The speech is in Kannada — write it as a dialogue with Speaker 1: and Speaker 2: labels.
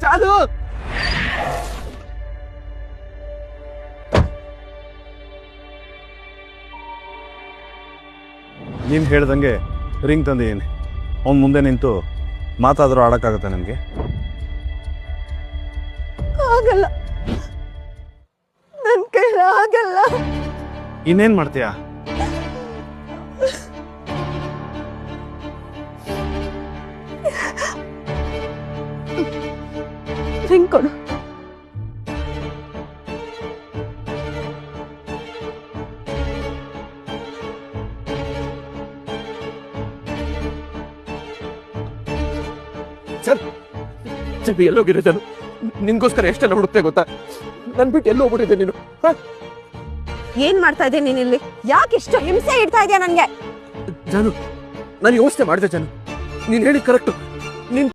Speaker 1: ಚಾಲು.
Speaker 2: ನೀನು ಹೇಳ್ದಂಗೆ ರಿಂಗ್ ತಂದಿದ್ದೀನಿ. ಅವ್ನು ಮುಂದೆ ನಿಂತು ಮಾತಾದರೂ ಆಡೋಕ್ಕಾಗತ್ತೆ ನನಗೆ?
Speaker 3: ಆಗಲ್ಲ, ನನ್ನ ಕೈಲಿ ಆಗಲ್ಲ.
Speaker 2: ಇನ್ನೇನು ಮಾಡ್ತೀಯಾ?
Speaker 3: ರಿಂಗ್ ಕೊಡು.
Speaker 1: ಚಬಿ ಎಲ್ಲೋಗಿರೋ ಜನ ನಿನ್ಗೋಸ್ಕರ ಎಷ್ಟೆಲ್ಲ ಹುಡುಕ್ತೆ ಗೊತ್ತಾ? ನನ್ ಬಿಟ್ಟು ಎಲ್ಲೋ ಹೋಗ್ಬಿಟ್ಟಿದ್ದೆ ನೀನು.
Speaker 3: ಏನ್ ಮಾಡ್ತಾ ಇದ್ದೀನಿ ನೀನ್ ಇಲ್ಲಿ? ಯಾಕೆ ಇಷ್ಟು ಹಿಂಸೆ ಇಡ್ತಾ ಇದೆಯಾ ನನ್ಗೆ?
Speaker 1: ಜಾನು, ನಾನು ಯೋಚನೆ ಮಾಡಿದೆ ಜಾನು, ನೀನ್ ಹೇಳಿದ್ ಕರೆಕ್ಟು. ನೀನ್